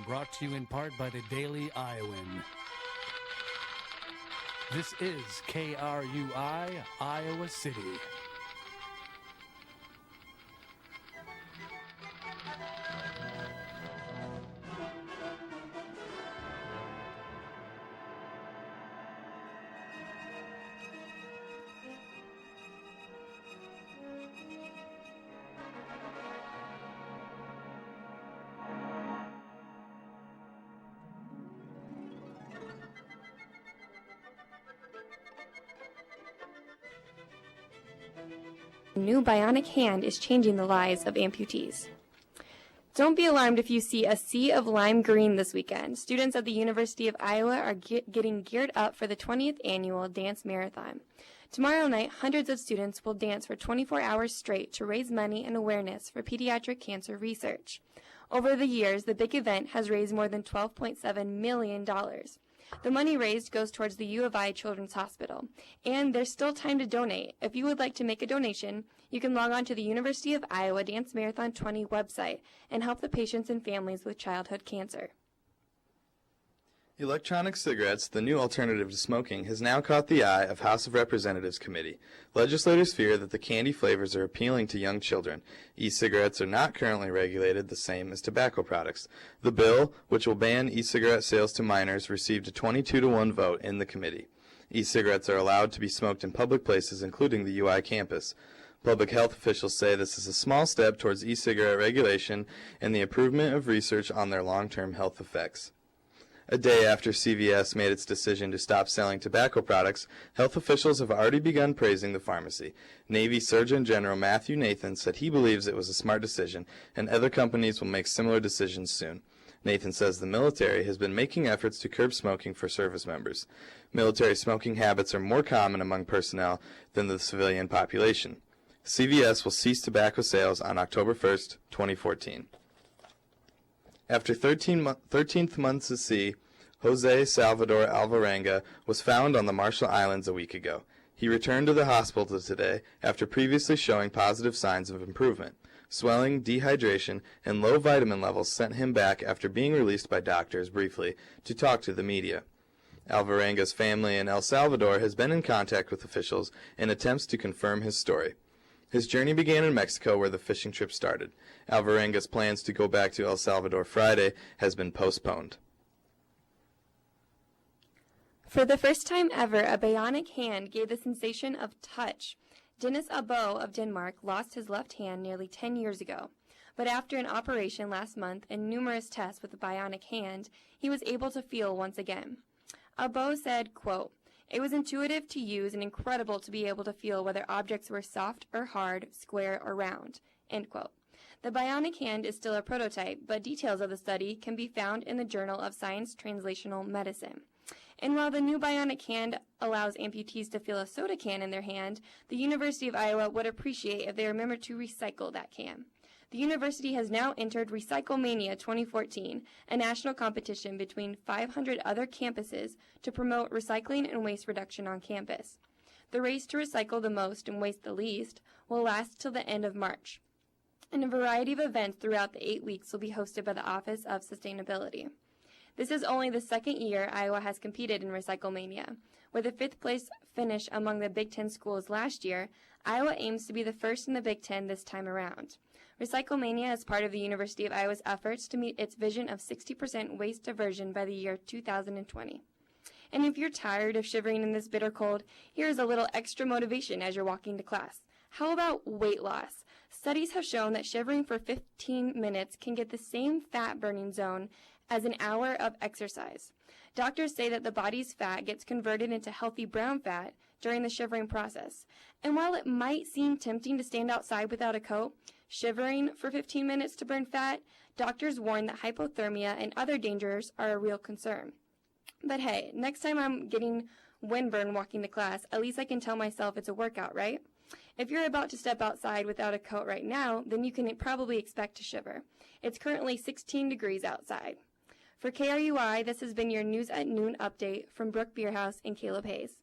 brought to you in part by the Daily Iowan. This is KRUI, Iowa City. A new bionic hand is changing the lives of amputees. Don't be alarmed if you see a sea of lime green this weekend. Students at the University of Iowa are getting geared up for the 20th annual dance marathon. Tomorrow night, hundreds of students will dance for 24 hours straight to raise money and awareness for pediatric cancer research. Over the years, the big event has raised more than $12.7 million. The money raised goes towards the U of I Children's Hospital, and there's still time to donate. If you would like to make a donation, you can log on to the University of Iowa Dance Marathon 20 website and help the patients and families with childhood cancer. Electronic cigarettes, the new alternative to smoking, has now caught the eye of House of Representatives Committee. Legislators fear that the candy flavors are appealing to young children. E-cigarettes are not currently regulated the same as tobacco products. The bill, which will ban e-cigarette sales to minors, received a 22-1 vote in the committee. E-cigarettes are allowed to be smoked in public places, including the UI campus. Public health officials say this is a small step towards e-cigarette regulation and the improvement of research on their long-term health effects. A day after CVS made its decision to stop selling tobacco products, health officials have already begun praising the pharmacy. Navy Surgeon General Matthew Nathan said he believes it was a smart decision, and other companies will make similar decisions soon. Nathan says the military has been making efforts to curb smoking for service members. Military smoking habits are more common among personnel than the civilian population. CVS will cease tobacco sales on October 1st, 2014. After 13th months at sea, Jose Salvador Alvarenga was found on the Marshall Islands a week ago. He returned to the hospital today after previously showing positive signs of improvement. Swelling, dehydration, and low vitamin levels sent him back after being released by doctors briefly to talk to the media. Alvarenga's family in El Salvador has been in contact with officials in attempts to confirm his story. His journey began in Mexico, where the fishing trip started. Alvarenga's plans to go back to El Salvador Friday has been postponed. For the first time ever, a bionic hand gave the sensation of touch. Dennis Abo of Denmark lost his left hand nearly 10 years ago. But after an operation last month and numerous tests with a bionic hand, he was able to feel once again. Abo said, quote, "It was intuitive to use and incredible to be able to feel whether objects were soft or hard, square or round." End quote. The bionic hand is still a prototype, but details of the study can be found in the Journal of Science Translational Medicine. And while the new bionic hand allows amputees to feel a soda can in their hand, the University of Iowa would appreciate if they remember to recycle that can. The university has now entered Recyclemania 2014, a national competition between 500 other campuses to promote recycling and waste reduction on campus. The race to recycle the most and waste the least will last till the end of March, and a variety of events throughout the 8 weeks will be hosted by the Office of Sustainability. This is only the second year Iowa has competed in Recyclemania. With a 5th place finish among the Big Ten schools last year, Iowa aims to be the first in the Big Ten this time around. Recyclemania is part of the University of Iowa's efforts to meet its vision of 60% waste diversion by the year 2020. And if you're tired of shivering in this bitter cold, here's a little extra motivation as you're walking to class. How about weight loss? Studies have shown that shivering for 15 minutes can get the same fat burning zone as an hour of exercise. Doctors say that the body's fat gets converted into healthy brown fat during the shivering process. And while it might seem tempting to stand outside without a coat, shivering for 15 minutes to burn fat, doctors warn that hypothermia and other dangers are a real concern. But hey, next time I'm getting windburn walking to class, at least I can tell myself it's a workout, right? If you're about to step outside without a coat right now, then you can probably expect to shiver. It's currently 16 degrees outside. For KRUI, this has been your News at Noon update from Brooke, Bierhaus, and Kaleb Hayes.